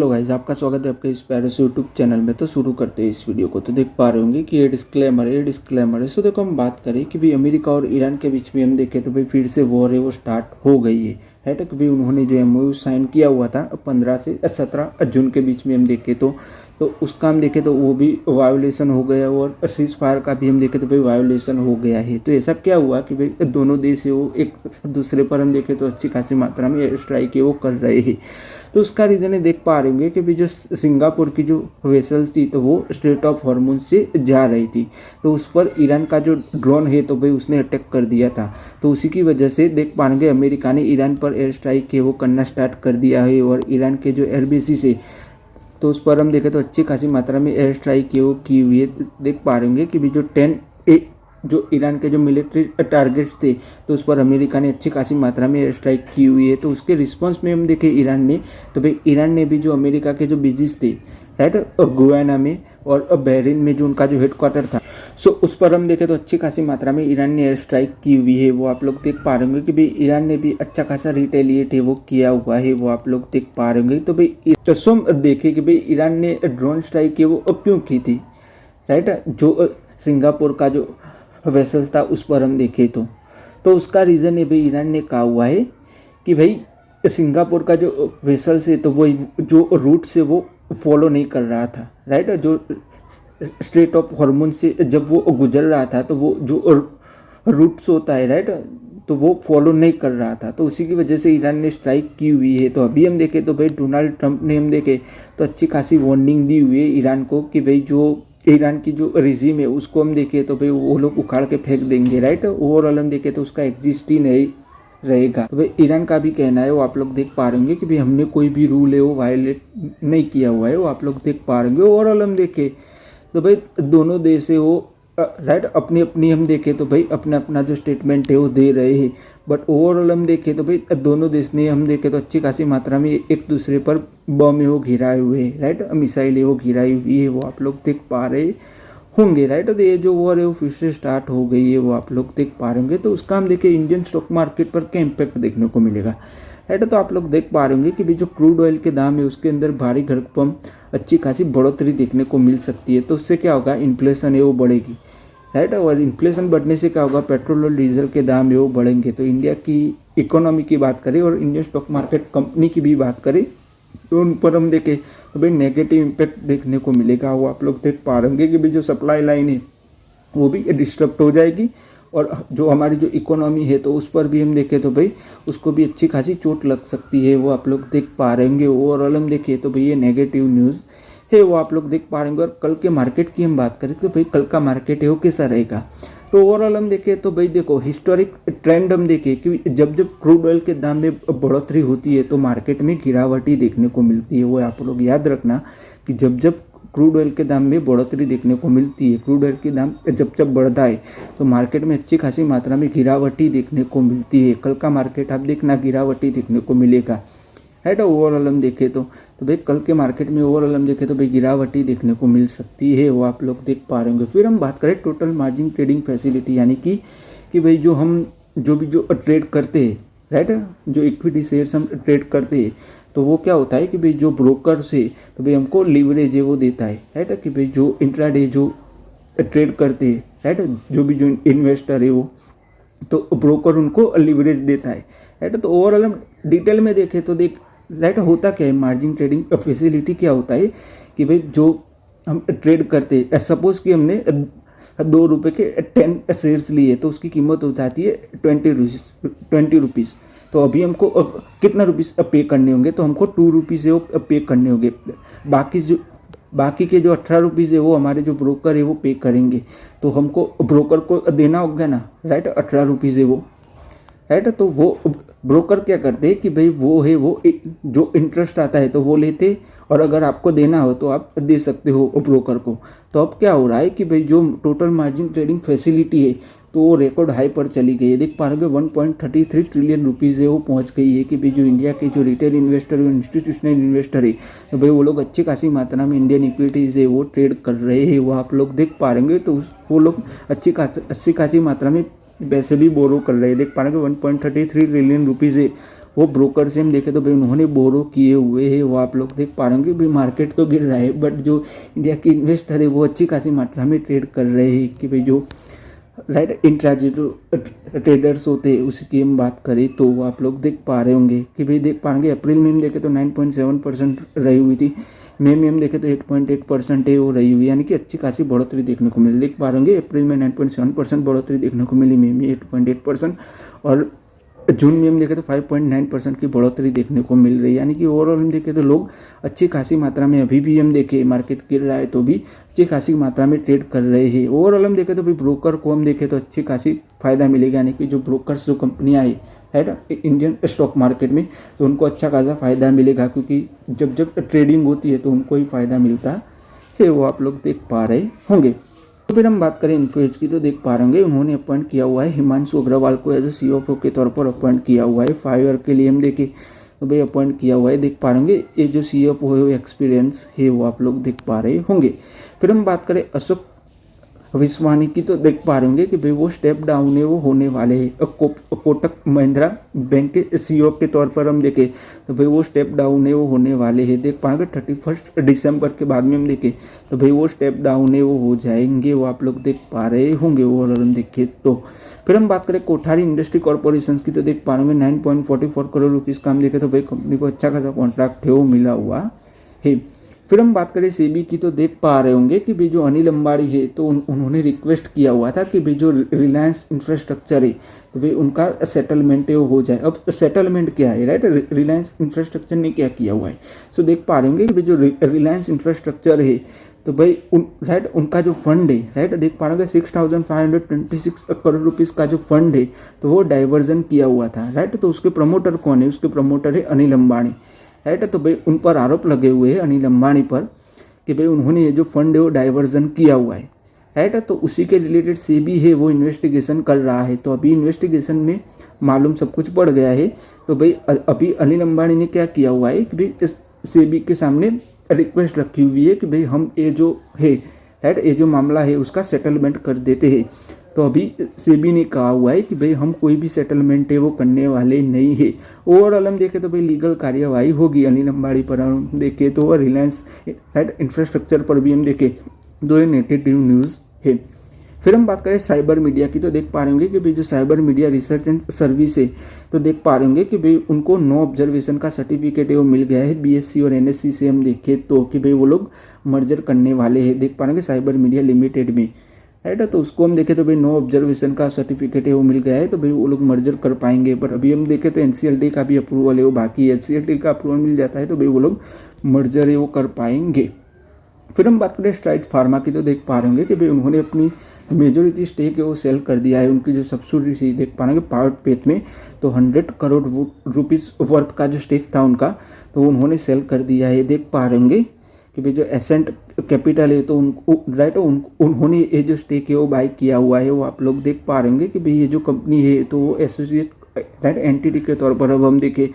Guys, आपका स्वागत है आपके इस प्यारे से यूट्यूब चैनल में। तो शुरू करते हैं इस वीडियो को। तो देख पा रहे होंगे कि ये डिस्क्लेमर है। सो देखो, हम बात करें कि भाई अमेरिका और ईरान के बीच में हम देखें तो भाई फिर से वॉर है वो स्टार्ट हो गई है। राइट, कि भाई उन्होंने जो एमओयू साइन किया हुआ था 15 से 17 जून के बीच में हम देखें तो उसका हम देखें तो वो भी वायोलेशन हो गया, और सीज फायर का भी हम देखें तो भाई वायोलेशन हो गया है। तो ऐसा क्या हुआ कि भाई दोनों देश है वो एक दूसरे पर हम देखें तो अच्छी खासी मात्रा में एयर स्ट्राइक है वो कर रहे हैं। तो उसका रीज़न है, देख पा रहे होंगे कि भी जो सिंगापुर की जो वेसल्स थी तो वो स्ट्रेट ऑफ हॉर्मुज से जा रही थी, तो उस पर ईरान का जो ड्रोन है तो भाई उसने अटैक कर दिया था। तो उसी की वजह से देख पाएंगे अमेरिका ने ईरान पर एयर स्ट्राइक है वो करना स्टार्ट कर दिया है, और ईरान के जो एयरबेसिस है तो उस पर हम देखें तो अच्छी खासी मात्रा में एयर स्ट्राइक है वो की हुई है। देख पा रहे होंगे कि भी जो 10 जो ईरान के जो मिलिट्री टारगेट्स थे तो उस पर अमेरिका ने अच्छी खासी मात्रा में एयर स्ट्राइक की हुई है। तो उसके रिस्पांस में हम देखें ईरान ने, तो भाई ईरान ने भी जो अमेरिका के जो बेसिस थे राइट गुयाना में और बहरीन में जो उनका जो हेडक्वार्टर था, सो उस पर हम देखें तो अच्छी खासी मात्रा में ईरान ने एयर स्ट्राइक की हुई है। वो आप लोग देख पा रहे होंगे कि भाई ईरान ने भी अच्छा खासा रिटेलिएट है वो किया हुआ है, वो आप लोग देख पा रहे होंगे। तो भाई हम देखें कि भाई ईरान ने ड्रोन स्ट्राइक है वो क्यों की थी, राइट, जो सिंगापुर का जो वेसल्स था उस पर हम देखें तो उसका रीज़न है भाई ईरान ने कहा हुआ है कि भाई सिंगापुर का जो वेसल्स है तो वो जो रूट से वो फॉलो नहीं कर रहा था, राइट, जो स्ट्रेट ऑफ हॉर्मुज से जब वो गुजर रहा था तो वो जो रूट्स होता है राइट तो वो फॉलो नहीं कर रहा था। तो उसी की वजह से ईरान ने स्ट्राइक की हुई है। तो अभी हम देखें तो भाई डोनाल्ड ट्रंप ने हम देखें तो अच्छी खासी वार्निंग दी हुई है ईरान को कि भाई जो ईरान की जो रिजीम है उसको हम देखें तो भाई वो लोग उखाड़ के फेंक देंगे, राइट। ओवरऑल हम देखें तो उसका एग्जिस्ट ही नहीं रहेगा। तो भाई ईरान का भी कहना है, वो आप लोग देख पा रहे होंगे कि भाई हमने कोई भी रूल है वो वायलेट नहीं किया हुआ है, वो आप लोग देख पा रहे होंगे। ओवरऑल हम देखें तो भाई दोनों देश है वो राइट अपनी अपनी हम देखें तो भाई अपना अपना जो स्टेटमेंट है वो दे रहे हैं, बट ओवरऑल हम देखें तो भाई दोनों देश ने हम देखें तो अच्छी खासी मात्रा में एक दूसरे पर बम है वो घिराए हुए हैं, राइट, मिसाइल है वो घिराई हुई है, वो आप लोग देख पा रहे होंगे, राइट। तो ये जो वॉर है वो फिर से स्टार्ट हो गई है, वो आप लोग देख पा रहे होंगे। तो उसका हम देखें इंडियन स्टॉक मार्केट पर क्या इम्पैक्ट देखने को मिलेगा, राइट। तो आप लोग देख पा रहे होंगे कि भी जो क्रूड ऑयल के दाम है उसके अंदर भारी भरकम अच्छी खासी बढ़ोतरी देखने को मिल सकती है। तो उससे क्या होगा, इन्फ्लेशन है वो बढ़ेगी, राइट, और इन्फ्लेशन बढ़ने से क्या होगा, पेट्रोल और डीजल के दाम है वो बढ़ेंगे। तो इंडिया की इकोनॉमी की बात करें और इंडियन स्टॉक मार्केट कंपनी की भी बात करें तो उन पर हम देखें तो भाई नेगेटिव इम्पैक्ट देखने को मिलेगा। वो आप लोग देख पा रहे होंगे कि भाई जो सप्लाई लाइन है वो भी डिस्टर्ब हो जाएगी, और जो हमारी जो इकोनॉमी है तो उस पर भी हम देखें तो भाई उसको भी अच्छी खासी चोट लग सकती है, वो आप लोग देख पा रहे होंगे। ओवरऑल हम देखें तो भाई ये नेगेटिव न्यूज़ है, वो आप लोग देख पा रहे होंगे। और कल के मार्केट की हम बात करें तो भाई कल का मार्केट है वो कैसा रहेगा, तो ओवरऑल हम देखें तो भाई देखो हिस्टोरिक ट्रेंड हम देखें कि जब जब क्रूड ऑयल के दाम में बढ़ोतरी होती है तो मार्केट में गिरावट ही देखने को मिलती है। वो आप लोग याद रखना कि जब जब क्रूड ऑयल के दाम में बढ़ोतरी देखने को मिलती है, क्रूड ऑयल के दाम जब जब बढ़ता है तो मार्केट में अच्छी खासी मात्रा में गिरावट ही देखने को मिलती है। कल का मार्केट आप देखना गिरावट ही देखने को मिलेगा, राइट। ओवरऑल हम देखें तो भाई कल के मार्केट में ओवरऑल हम देखें तो भाई गिरावट ही देखने को मिल सकती है, वो आप लोग देख पा रहे होंगे। फिर हम बात करें टोटल मार्जिन ट्रेडिंग फैसिलिटी, यानी कि भाई जो हम जो भी जो ट्रेड करते हैं, राइट, जो इक्विटी शेयर्स हम ट्रेड करते हैं तो वो क्या होता है कि भाई जो ब्रोकर से तो भाई हमको लीवरेज है वो देता है, राइट, कि भाई जो इंट्राडे जो ट्रेड करते हैं, राइट, जो भी जो इन्वेस्टर है वो तो ब्रोकर उनको लीवरेज देता है, राइट। तो ओवरऑल हम डिटेल में देखें तो देख राइट होता क्या है, मार्जिन ट्रेडिंग फैसिलिटी क्या होता है कि भाई जो हम ट्रेड करते हैं, सपोज कि हमने 2 रुपये के 10 शेयर्स लिए तो उसकी कीमत हो जाती है 20 रुपीज़। तो अभी हमको कितना रुपीज़ पे करने होंगे, तो हमको 2 रुपीज़ है वो पे करने होंगे। बाकी के जो 18 रुपीज़ है वो हमारे जो ब्रोकर है वो पे करेंगे, तो हमको ब्रोकर को देना होगा ना, राइट, 18 रुपीज़ है वो, राइट। तो वो ब्रोकर क्या करते हैं कि भाई वो है वो जो इंटरेस्ट आता है तो वो लेते, और अगर आपको देना हो तो आप दे सकते हो ब्रोकर को। तो अब क्या हो रहा है कि भाई जो टोटल मार्जिन ट्रेडिंग फैसिलिटी है तो वो रिकॉर्ड हाई पर चली गई है। देख पा रहे हो 1.33 ट्रिलियन रुपीज़ है वो पहुंच गई है कि भाई जो इंडिया के जो रिटेल इन्वेस्टर और इंस्टीट्यूशनल इन्वेस्टर है तो भाई वो लोग अच्छी खासी मात्रा में इंडियन इक्विटीज़ है वो ट्रेड कर रहे हैं, वो आप लोग देख पा रहे तो वो लोग अच्छी खासी मात्रा में पैसे भी बोरो कर रहे हैं। देख पा रहे हैं कि 1.33 ट्रिलियन रुपीज़ है वो ब्रोकर से हम देखें तो भाई उन्होंने बोरो किए हुए हैं, वो आप लोग देख पा रहे होंगे। भाई मार्केट तो गिर रहा है बट जो इंडिया के इन्वेस्टर है वो अच्छी खासी मात्रा में ट्रेड कर रहे हैं कि भाई जो राइट इंट्राडे ट्रेडर्स होते हैं उसकी हम बात करें तो वो आप लोग देख पा रहे होंगे कि भाई देख पाएंगे अप्रैल में हम देखें तो 9.7% रही हुई थी, मई में हम देखें तो 8.8% है वो रही हुई, यानी कि अच्छी खासी बढ़ोतरी देखने को मिली। देख पा रहे होंगे अप्रैल में 9.7% बढ़ोतरी देखने को मिली, मई में 8.8% और जून में हम देखें तो 5.9% की बढ़ोतरी देखने को मिल रही है। यानी कि ओवरऑल हम देखें तो लोग अच्छी खासी मात्रा में अभी भी हम देखें मार्केट गिर रहा है तो भी अच्छी खासी मात्रा में ट्रेड कर रहे हैं। ओवरऑल हम देखें तो भाई ब्रोकर को हम देखें तो अच्छी खासी फायदा मिलेगा, यानी कि जो ब्रोकर्स जो कंपनियां है ना इंडियन स्टॉक मार्केट में, तो उनको अच्छा खासा फ़ायदा मिलेगा क्योंकि जब जब ट्रेडिंग होती है तो उनको ही फ़ायदा मिलता है, वो आप लोग देख पा रहे होंगे। तो फिर हम बात करें इन्फो एज की तो देख पा रहे होंगे उन्होंने अपॉइंट किया हुआ है हिमांशु अग्रवाल को एज ए सीईओ के तौर पर अपॉइंट किया हुआ है 5 ईयर के लिए हम देखें तो भाई अपॉइंट किया हुआ है। देख पा रहे होंगे ये जो सीईओ है वो एक्सपीरियंस है वो आप लोग देख पा रहे होंगे। फिर हम बात करें अशोक विश्वानी की तो देख पा रहे होंगे कि भाई वो स्टेप डाउन है वो होने वाले हैं कोटक महिंद्रा बैंक के सीईओ के तौर पर हम देखें तो भाई वो स्टेप डाउन है वो होने वाले हैं। देख पाएंगे 31 दिसंबर के बाद में हम देखें तो भाई वो स्टेप डाउन है वो हो जाएंगे, वो आप लोग देख पा रहे होंगे। ओवरऑल हम देखें तो फिर हम बात करें कोठारी इंडस्ट्री कॉर्पोरेशन की तो देख पा रहे होंगे 9.44 करोड़ रुपीज़ का हम देखें तो भाई कंपनी को अच्छा खासा कॉन्ट्रैक्ट है वो मिला हुआ है। फिर हम बात करें सेबी की तो देख पा रहे होंगे कि भाई जो अनिल अंबानी है तो उन्होंने रिक्वेस्ट किया हुआ था कि भाई जो रिलायंस इंफ्रास्ट्रक्चर है तो भाई उनका सेटलमेंट है वो हो जाए। अब सेटलमेंट क्या है राइट, रिलायंस इंफ्रास्ट्रक्चर ने क्या किया हुआ है, सो देख पा रहे होंगे कि भाई जो रिलायंस इंफ्रास्ट्रक्चर है तो भाई राइट उनका जो फंड है राइट देख पा रहे होंगे 6,526 करोड़ रुपीज़ का जो फंड है तो वो डाइवर्जन किया हुआ था राइट। तो उसके प्रमोटर कौन है, उसके प्रमोटर है अनिल अंबानी राइट। तो भाई उन पर आरोप लगे हुए हैं अनिल अंबानी पर कि भाई उन्होंने ये जो फंड है वो डाइवर्जन किया हुआ है राइट। तो उसी के रिलेटेड सेबी है वो इन्वेस्टिगेशन कर रहा है, तो अभी इन्वेस्टिगेशन में मालूम सब कुछ पड़ गया है। तो भाई अभी अनिल अंबानी ने क्या किया हुआ है कि भाई इस सेबी के सामने रिक्वेस्ट रखी हुई है कि भाई हम ये जो है राइट ये जो मामला है उसका सेटलमेंट कर देते हैं। तो अभी सेबी ने कहा हुआ है कि भाई हम कोई भी सेटलमेंट है वो करने वाले नहीं है। ओवरऑल हम देखें तो भाई लीगल कार्यवाही होगी अनिल अंबानी पर, हम देखें तो रिलायंस राइट इंफ्रास्ट्रक्चर पर भी हम देखें दो नेगेटिव न्यूज़ है। फिर हम बात करें साइबर मीडिया की तो देख पा रहे होंगे कि भाई जो cyber media research and service है तो देख पा रहे होंगे कि भाई उनको नो ऑब्जर्वेशन का सर्टिफिकेट है वो मिल गया है बीएससी और एनएससी से हम देखें तो कि भाई वो लोग मर्जर करने वाले हैं। देख पा रहे होंगे साइबर मीडिया लिमिटेड में राइट, तो उसको हम देखें तो भाई नो ऑब्जर्वेशन का सर्टिफिकेट है वो मिल गया है तो भाई वो लोग मर्जर कर पाएंगे। पर अभी हम देखें तो एनसीएलटी का भी अप्रूवल है वो बाकी है, एनसीएलटी का अप्रूवल मिल जाता है तो भाई वो लोग मर्जर है वो कर पाएंगे। फिर हम बात करें स्ट्राइड फार्मा की तो देख पा रहे होंगे कि भाई उन्होंने अपनी मेजोरिटी स्टेक है वो सेल कर दिया है। उनकी जो सब्सिडी थी देख पा रहे होंगे पावर्ड पेथ में तो 100 करोड़ रुपीज़ वर्थ का जो स्टेक था उनका तो उन्होंने सेल कर दिया है। देख पा रहे होंगे कि भाई जो एसेंट कैपिटल है तो उन्होंने ये जो स्टेक है वो बाई किया हुआ है, वो आप लोग देख पा रहे होंगे कि भाई ये जो कंपनी है तो वो एसोसिएट राइट एंटिटी के तौर पर अब हम देखें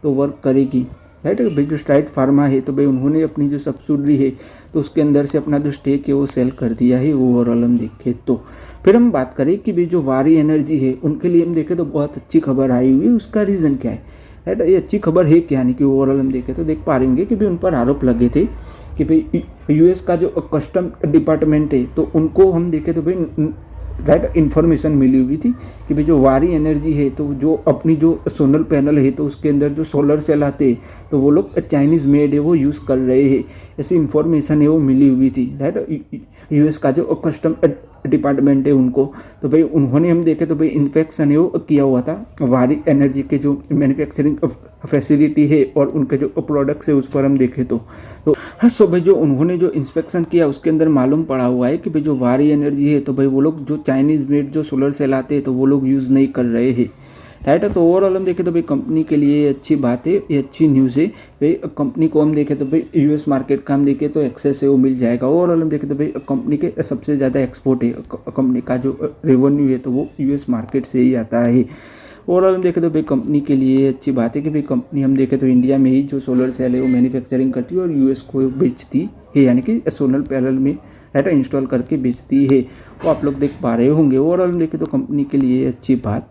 तो वर्क करेगी राइट। भाई जो स्ट्राइड फार्मा है तो भाई उन्होंने अपनी जो सब्सिडी है तो उसके अंदर से अपना जो स्टेक है वो सेल कर दिया है ओवरऑल हम देखें तो। फिर हम बात करें कि भाई जो वारी एनर्जी है उनके लिए हम देखें तो बहुत अच्छी खबर आई हुई है, उसका रीज़न क्या है राइट, ये अच्छी खबर है क्या, यानी कि ओवरऑल हम देखें तो देख पा रहे होंगे कि भाई उन पर आरोप लगे थे कि भाई यूएस का जो कस्टम डिपार्टमेंट है तो उनको हम देखें तो भाई राइट इन्फॉर्मेशन मिली हुई थी कि भाई जो वारी एनर्जी है तो जो अपनी जो सोलर पैनल है तो उसके अंदर जो सोलर सेल आते हैं तो वो लोग चाइनीज़ मेड है वो यूज़ कर रहे हैं, ऐसी इन्फॉर्मेशन है वो मिली हुई थी राइट। यूएस का जो कस्टम डिपार्टमेंट है उनको तो भाई उन्होंने हम देखे तो भाई इन्फेक्शन है वो किया हुआ था वारी एनर्जी के जो मैन्युफैक्चरिंग फैसिलिटी है और उनके जो प्रोडक्ट्स है उस पर हम देखें तो हाँ। सो भाई जो उन्होंने जो इंस्पेक्शन किया उसके अंदर मालूम पड़ा हुआ है कि भाई जो वारी एनर्जी है तो भाई वो लोग जो चाइनीज़ मेड जो सोलर सेल आते हैं तो वो लोग यूज़ नहीं कर रहे हैं राइट। तो ओवरऑल हम देखें तो भाई कंपनी के लिए ये अच्छी बात है, ये अच्छी न्यूज़ है। भाई कंपनी को हम देखें तो भाई यूएस मार्केट का हम देखें तो एक्सेस है वो मिल जाएगा। ओवरऑल हम देखें तो भाई कंपनी के सबसे ज़्यादा एक्सपोर्ट है, कंपनी का जो रेवेन्यू है तो वो यूएस मार्केट से ही आता है। ओवरऑल हम देखें तो भाई कंपनी के लिए अच्छी बात है कि भाई कंपनी हम देखें तो इंडिया में ही जो सोलर सेल है वो मैन्युफैक्चरिंग करती है और यूएस को बेचती है, यानी कि सोलर पैनल में राइट इंस्टॉल करके बेचती है, वो आप लोग देख पा रहे होंगे। ओवरऑल हम देखें तो कंपनी के लिए अच्छी बात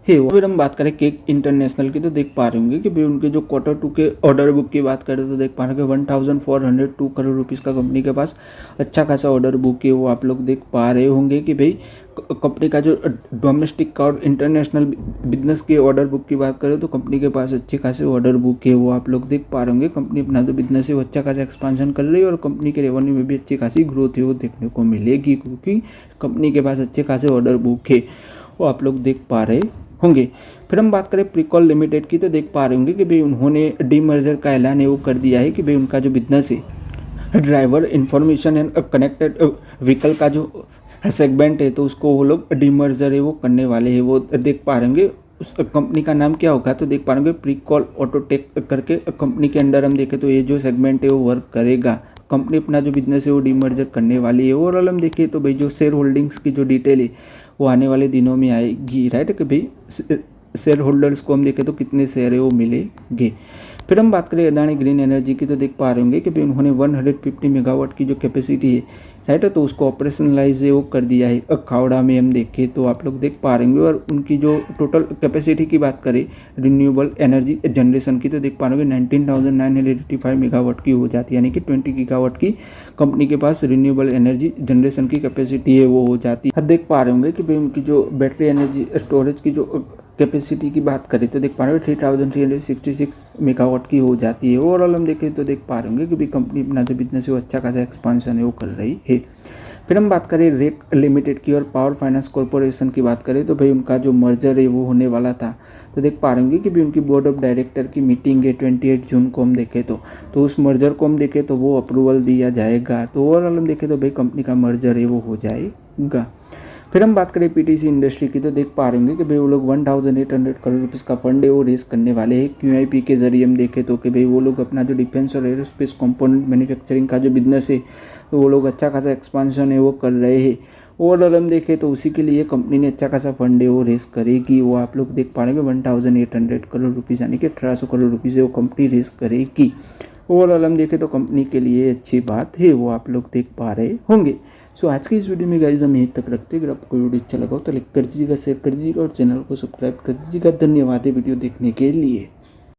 है। फिर हम बात करें केक इंटरनेशनल की तो देख पा रहे होंगे कि भाई उनके जो Q2 के ऑर्डर बुक की बात करें तो देख पा रहे हैं 1402 करोड़ रुपीज़ का कंपनी के पास अच्छा खासा ऑर्डर बुक है। वो आप लोग देख पा रहे होंगे कि भाई कंपनी का जो डोमेस्टिक और इंटरनेशनल बिजनेस के ऑर्डर बुक की बात करें तो कंपनी के पास अच्छे खासे ऑर्डर बुक है। वो आप लोग देख पा रहे होंगे कंपनी अपना जो बिजनेस है वो अच्छा खासा एक्सपांशन कर रही है और कंपनी के रेवेन्यू में भी अच्छी खासी ग्रोथ है वो देखने को मिलेगी, क्योंकि कंपनी के पास अच्छे खासे ऑर्डर बुक है। वो आप लोग देख पा रहे होंगे। फिर हम बात करें प्रीकॉल लिमिटेड की तो देख पा रहे होंगे कि भाई उन्होंने डीमर्जर का ऐलान है वो कर दिया है कि भाई उनका जो बिजनेस है driver information and connected vehicle का जो सेगमेंट है तो उसको वो लोग डीमर्जर है वो करने वाले हैं। वो देख पा रहे होंगे उस कंपनी का नाम क्या होगा तो देख पा रहे होंगे प्रीकॉल ऑटोटेक करके कंपनी के अंडर हम देखें तो ये जो सेगमेंट है वो वर्क करेगा। कंपनी अपना जो बिजनेस है वो डीमर्जर करने वाली है। ओवरऑल हम देखिए तो भाई जो शेयर होल्डिंग्स की जो डिटेल है वो आने वाले दिनों में आएगी, राइट, कि भाई शेयर होल्डर्स को हम देखें तो कितने शेयर है वो मिलेंगे। फिर हम बात करें अदानी ग्रीन एनर्जी की तो देख पा रहे होंगे कि भाई उन्होंने 150 मेगावाट की जो कैपेसिटी है, राइट, तो उसको ऑपरेशनलाइज है वो कर दिया है खावड़ा में हम देखें तो आप लोग देख पा रहे होंगे। और उनकी जो टोटल कैपेसिटी की बात करें रिन्यूएबल एनर्जी जनरेशन की तो देख पा रहे होंगे 19,985 मेगावाट की हो जाती है, यानी कि 20 गीगावाट की कंपनी के पास रिन्यूएबल एनर्जी जनरेशन की कैपेसिटी है वो हो जाती है। अब देख पा रहे होंगे कि भाई उनकी जो बैटरी एनर्जी स्टोरेज की जो कैपेसिटी की बात करें तो देख पा रहे हैं 3,366 मेगावाट की हो जाती है। ओवरऑल हम देखें तो देख पा रहे होंगे कि भी कंपनी अपना जो बिजनेस है वो अच्छा खासा एक्सपांशन है वो कर रही है। फिर हम बात करें रेक लिमिटेड की और पावर फाइनेंस कॉरपोरेशन की बात करें तो भाई उनका जो मर्जर है वो होने वाला था तो देख पा रहे होंगे कि भी उनकी बोर्ड ऑफ डायरेक्टर की मीटिंग है 28 जून को हम देखें तो उस मर्जर को हम देखें तो वो अप्रूवल दिया जाएगा। तो ओवरऑल हम देखें तो भाई कंपनी का मर्जर है वो हो जाएगा। फिर हम बात करें पीटीसी इंडस्ट्री की तो देख पा रहे होंगे कि भाई वो लोग 1,800 करोड़ रुपीज़ का फंड है वो रेस करने वाले हैं QIP के जरिए हम देखें तो कि भाई वो लोग अपना जो डिफेंस और एरोस्पेस कंपोनेंट मैन्युफैक्चरिंग का जो बिजनेस है तो वो लोग अच्छा खासा एक्सपांशन है वो कर रहे हैं। ओवरऑल हम देखें तो उसी के लिए कंपनी ने अच्छा खासा फंड है वो रेस करेगी। वो आप लोग देख पा रहे हैं 1,800 करोड़ रुपीज़ यानी कि 1,800 करोड़ रुपीज़ वो कंपनी रेस करेगी। ओवरऑल हम देखें तो कंपनी के लिए अच्छी बात है वो आप लोग देख पा रहे होंगे। सो आज की इस वीडियो में गाइस हम यहीं तक रखते हैं। अगर आपको वीडियो अच्छा लगा हो तो लाइक कर दीजिएगा, शेयर कर दीजिएगा और चैनल को सब्सक्राइब कर दीजिएगा। धन्यवाद वीडियो देखने के लिए।